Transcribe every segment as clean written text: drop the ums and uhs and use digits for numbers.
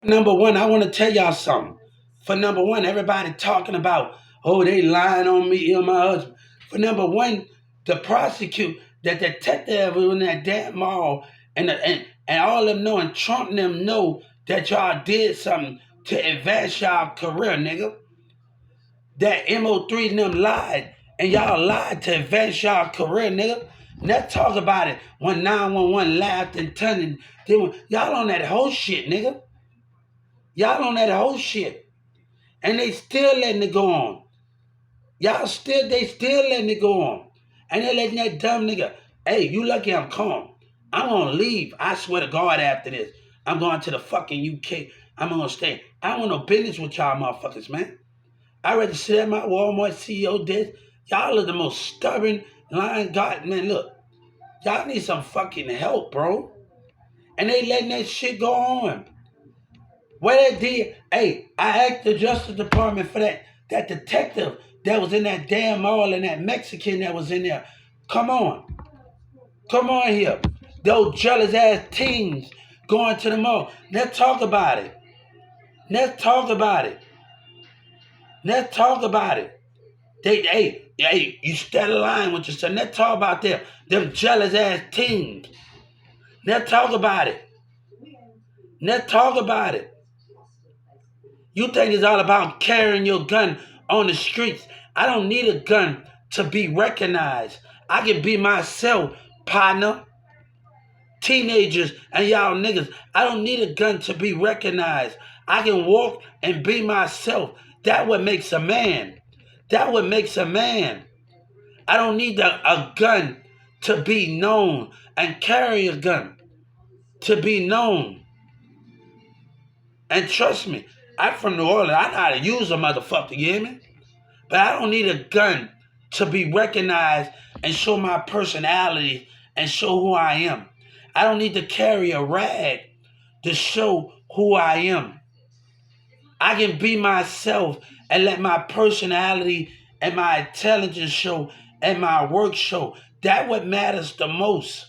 Number one, I want to tell y'all something. For number one, everybody talking about, oh, they lying on me or my husband. For number one, the prosecute, the detective was in that damn mall, and all of them know, and Trump and them know that y'all did something to advance y'all career, nigga. That MO3 and them lied, and y'all lied to advance y'all career, nigga. Let's talk about it when 911 laughed and turned and y'all on that whole shit, nigga. Y'all on that whole shit. And they still letting it go on. They still letting it go on. And they letting that dumb nigga, hey, you lucky I'm calm. I'm gonna leave. I swear to God after this. I'm going to the fucking UK. I'm gonna stay. I don't want no business with y'all motherfuckers, man. I rather sit at my Walmart CEO desk. Y'all are the most stubborn, lying God. Man, look, y'all need some fucking help, bro. And they letting that shit go on. Where that did, hey, I asked the Justice Department for that detective that was in that damn mall and that Mexican that was in there. Come on. Come on here. Those jealous ass teens going to the mall. Let's talk about it. Let's talk about it. Let's talk about it. Hey, you steady lying with yourself. Let's talk about them jealous ass teens. Let's talk about it. Let's talk about it. You think it's all about carrying your gun on the streets. I don't need a gun to be recognized. I can be myself, partner. Teenagers and y'all niggas, I don't need a gun to be recognized. I can walk and be myself. That what makes a man. That what makes a man. I don't need a gun to be known and carry a gun to be known. And trust me, I'm from New Orleans. I know how to use a motherfucker, you hear me? But I don't need a gun to be recognized and show my personality and show who I am. I don't need to carry a rag to show who I am. I can be myself and let my personality and my intelligence show and my work show. That what matters the most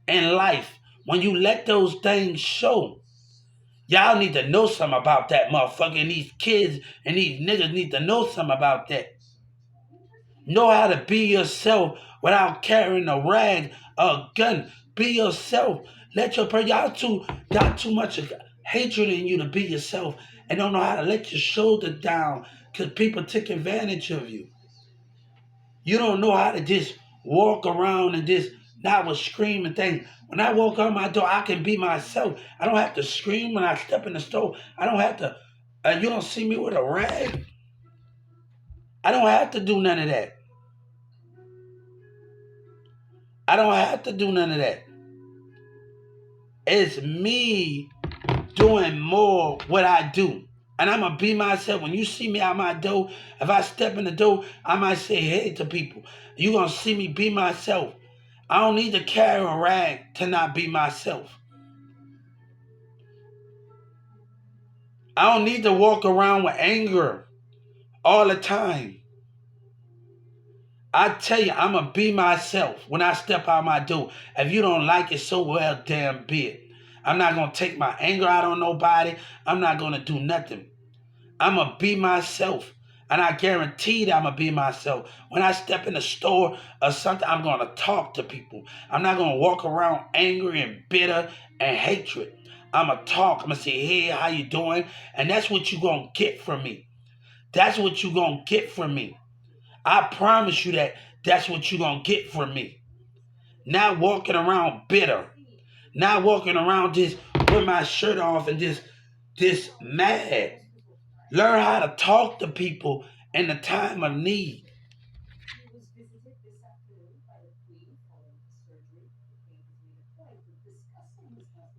in life. When you let those things show, y'all need to know something about that motherfucker. And these kids and these niggas need to know something about that. Know how to be yourself without carrying a rag, a gun. Be yourself. Let your person. Y'all too much hatred in you to be yourself, and don't know how to let your shoulder down because people take advantage of you. You don't know how to just walk around and just not with screaming things. When I walk out my door, I can be myself. I don't have to scream when I step in the store. I don't have to. You don't see me with a rag. I don't have to do none of that. I don't have to do none of that. It's me doing more what I do. And I'm going to be myself. When you see me out my door, if I step in the door, I might say hey to people. You're going to see me be myself. I don't need to carry a rag to not be myself. I don't need to walk around with anger all the time. I tell you, I'm going to be myself when I step out my door. If you don't like it, so well, damn be it. I'm not going to take my anger out on nobody. I'm not going to do nothing. I'm going to be myself. And I guarantee that I'm going to be myself. When I step in the store or something, I'm going to talk to people. I'm not going to walk around angry and bitter and hatred. I'm going to talk. I'm going to say, hey, how you doing? And that's what you're going to get from me. That's what you're going to get from me. I promise you that's what you're going to get from me. Not walking around bitter. Not walking around just with my shirt off and just mad. Learn how to talk to people in the time of need.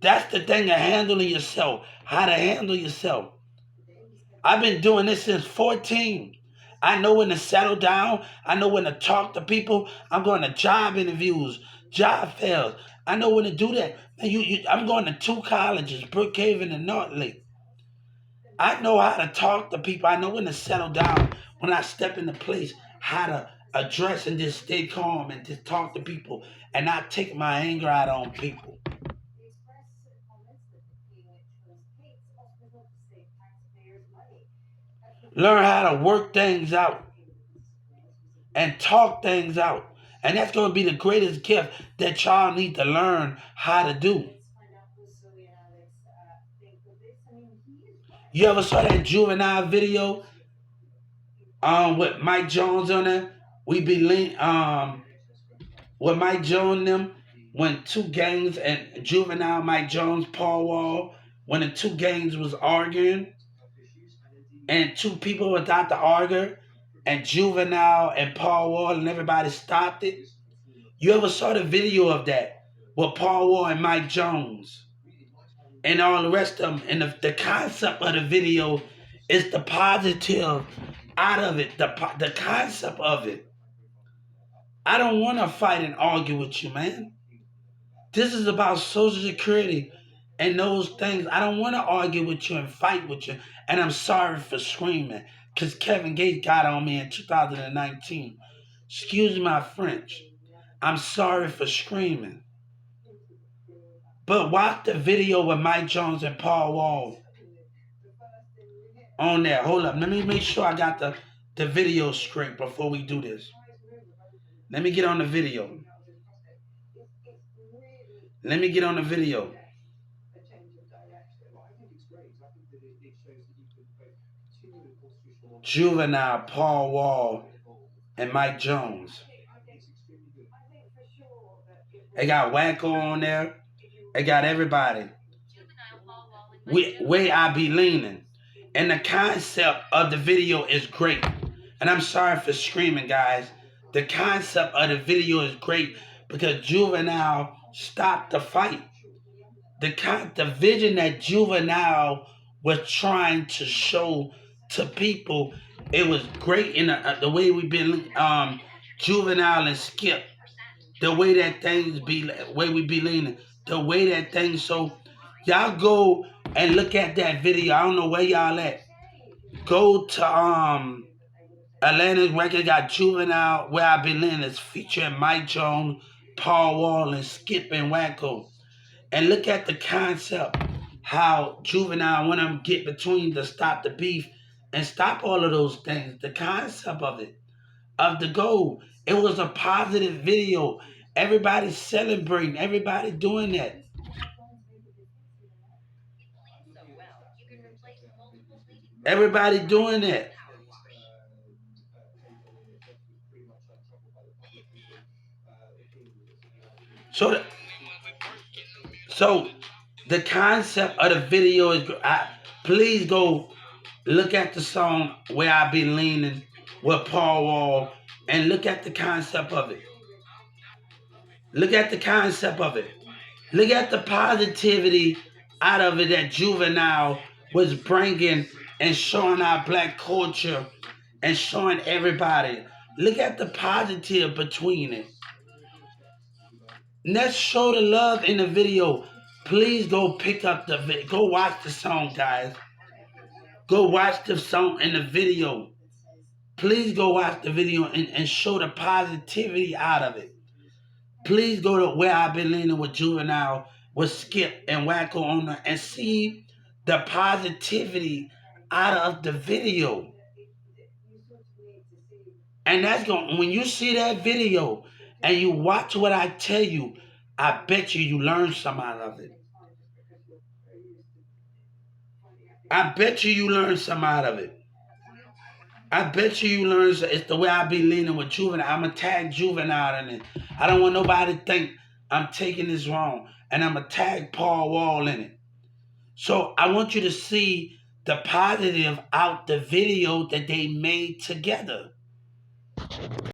That's the thing of handling yourself. How to handle yourself. I've been doing this since 14. I know when to settle down. I know when to talk to people. I'm going to job interviews, job fairs. I know when to do that. I'm going to two colleges, Brookhaven and North Lake. I know how to talk to people. I know when to settle down. When I step into place, how to address and just stay calm and just talk to people and not take my anger out on people. Learn how to work things out and talk things out. And that's going to be the greatest gift that y'all need to learn how to do. You ever saw that Juvenile video with Mike Jones on it? We be with Mike Jones them when two gangs and Juvenile, Mike Jones, Paul Wall, when the two gangs was arguing and two people were about to argue and Juvenile and Paul Wall and everybody stopped it. You ever saw the video of that with Paul Wall and Mike Jones and all the rest of them? And the concept of the video is the positive out of it, the concept of it. I don't want to fight and argue with you, man. This is about Social Security and those things. I don't want to argue with you and fight with you. And I'm sorry for screaming because Kevin Gates got on me in 2019. Excuse my French. I'm sorry for screaming. But watch the video with Mike Jones and Paul Wall on there. Hold up. Let me make sure I got the video straight before we do this. Let me get on the video. Let me get on the video. Juvenile, Paul Wall, and Mike Jones. They got Wacko on there. They got everybody. Way I be leaning. And the concept of the video is great. And I'm sorry for screaming, guys. The concept of the video is great because Juvenile stopped the fight. The vision that Juvenile was trying to show to people, it was great in the way we've been Juvenile and Skip, the way that things be, way we be leaning, the way that things. So y'all go and look at that video. I don't know where y'all at. Go to Atlanta's record got Juvenile, Where I Been Leaning, is featuring Mike Jones, Paul Wall, and Skip and Wacko. And look at the concept, how Juvenile want them get between to stop the beef and stop all of those things. The concept of it, of the goal. It was a positive video. Everybody celebrating, everybody doing that. Everybody doing that. So so the concept of the video is, please go look at the song Where I Be Leaning with Paul Wall and look at the concept of it. Look at the concept of it. Look at the positivity out of it that Juvenile was bringing and showing our black culture and showing everybody. Look at the positive between it. Let's show the love in the video. Please go pick up the video. Go watch the song, guys. Go watch the song and the video. Please go watch the video and show the positivity out of it. Please go to Where I've Been Leaning with Juvenile, with Skip and Wacko on there and see the positivity out of the video. And that's going, when you see that video and you watch what I tell you, I bet you learn something out of it. I bet you learn something out of it. I bet you learn. It's the way I be leaning with Juvenile. I'm going to tag Juvenile in it. I don't want nobody to think I'm taking this wrong. And I'm going to tag Paul Wall in it. So I want you to see the positive out the video that they made together.